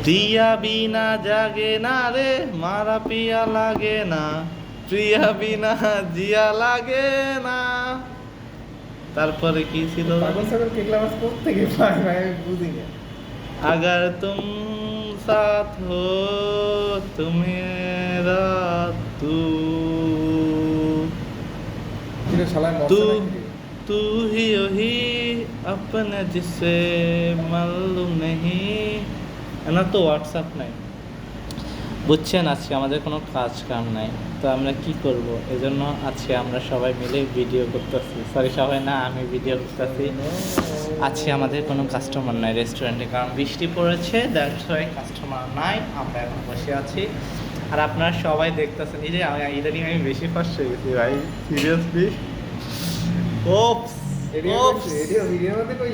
दिया बिना जागे ना रे मारा पिया लागे ना प्रिया बिना जिया লাগে না তারপরে কি ছিল পাগল ছাগল কে ক্লাস করতে গিয়ে ভাই ভাই আমি বুঝি না अगर तुम साथ हो तो मेरा तू কিরে শালা तू মরছে নাকি तू ही वही अपने जिससे मालूम नहीं না তো হোয়াটসঅ্যাপ নাই বুঝছেন আজকে আমাদের কোনো কাজ কাম নাই তো আমরা কি করব এজন্য আজকে আমরা সবাই মিলে ভিডিও করতেছি সরি সবাই না আমি ভিডিও করতেছি আজকে আমাদের কোনো কাস্টমার নাই রেস্টুরেন্টে কারণ বৃষ্টি পড়েছে দ্যাটস ওয়াই কাস্টমার নাই আমরা এখন বসে আছি আর আপনারা সবাই দেখতেছেন এই যে ইদানিং আমি বেশি ফার্স্ট হয়ে গেছি ভাই সিরিয়াসলি ওপস এডিও ভিডিওর মধ্যে কই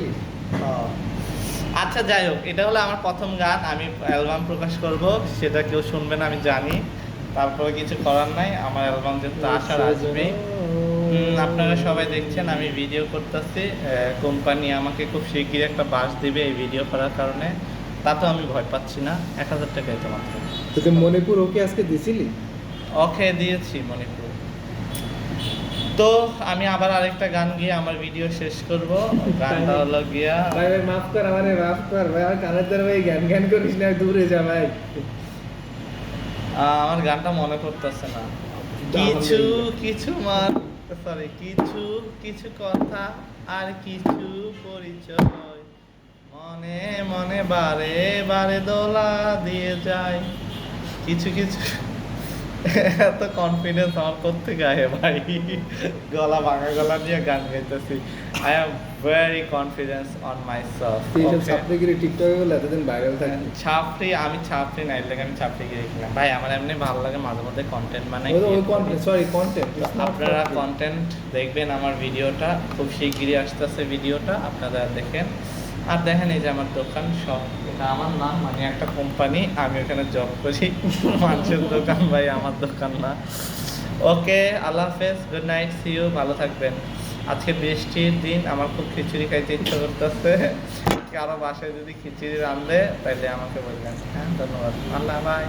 আচ্ছা যাই হোক এটা হলো আমার প্রথম গান আমি অ্যালবাম প্রকাশ করব সেটা কেউ শুনবে না আমি জানি তারপরে কিছু করার নাই আমার অ্যালবাম যেহেতু আসার আসবে আপনারা সবাই দেখছেন আমি ভিডিও করতেছি কোম্পানি আমাকে খুব শিগগিরই একটা বাস দিবে এই ভিডিও করার কারণে তাতেও আমি ভয় পাচ্ছি না 1000 টাকাই তো মাত্র তোকে মণিপুর ওকে আজকে দিছিলি ওকে দিয়েছি মণিপুর তো আমি আবার আরেকটা গান গিয়ে আমার ভিডিও শেষ করব গানটা হলো গিয়া ভাই ভাই মাফ কর আমারে মাফ কর ভাই আর কানের দ্বারা ভাই গান গান করিস না দূরে যা ভাই আমার গানটা মনে পড়তেছে না কিছু কিছু সরি কিছু কিছু কথা আর কিছু পরিচয় মনে মনে বারে বারে দোলা দিয়ে যায় কিছু কিছু এত কনফিডেন্স আমার কোত্থেকে আহে ভাই গলা ভাঙা গলা নিয়ে গান গাইতেছি I am very confidence on myself এইসব সাপ্লিগিরি টিকটকে বলে এতদিন ভাইরাল থাকে ছাপড়ি আমি ছাপড়ি নাই লাগে আমি ছাপড়ি গিয়ে কিনা ভাই আমার এমনি ভালো লাগে মাঝে মধ্যে কন্টেন্ট বানাই ওই কন্টেন্ট সরি কন্টেন্ট আপনারা কন্টেন্ট দেখবেন আমার ভিডিওটা খুব শিগগিরই আসতেছে ভিডিওটা আপনারা দেখেন আর দেখেন এই যে আমার দোকান সব এটা আমার না মানে একটা কোম্পানি আমি ওখানে জব করি মানুষের দোকান ভাই আমার দোকান না ওকে আল্লাহ হাফেজ গুড নাইট সি ইউ ভালো থাকবেন আজকে বৃষ্টির দিন আমার খুব খিচুড়ি খাইতে ইচ্ছা করতেছে কারো বাসায় যদি খিচুড়ি রাঁধে তাহলে আমাকে বলবেন হ্যাঁ ধন্যবাদ আল্লাহ বাই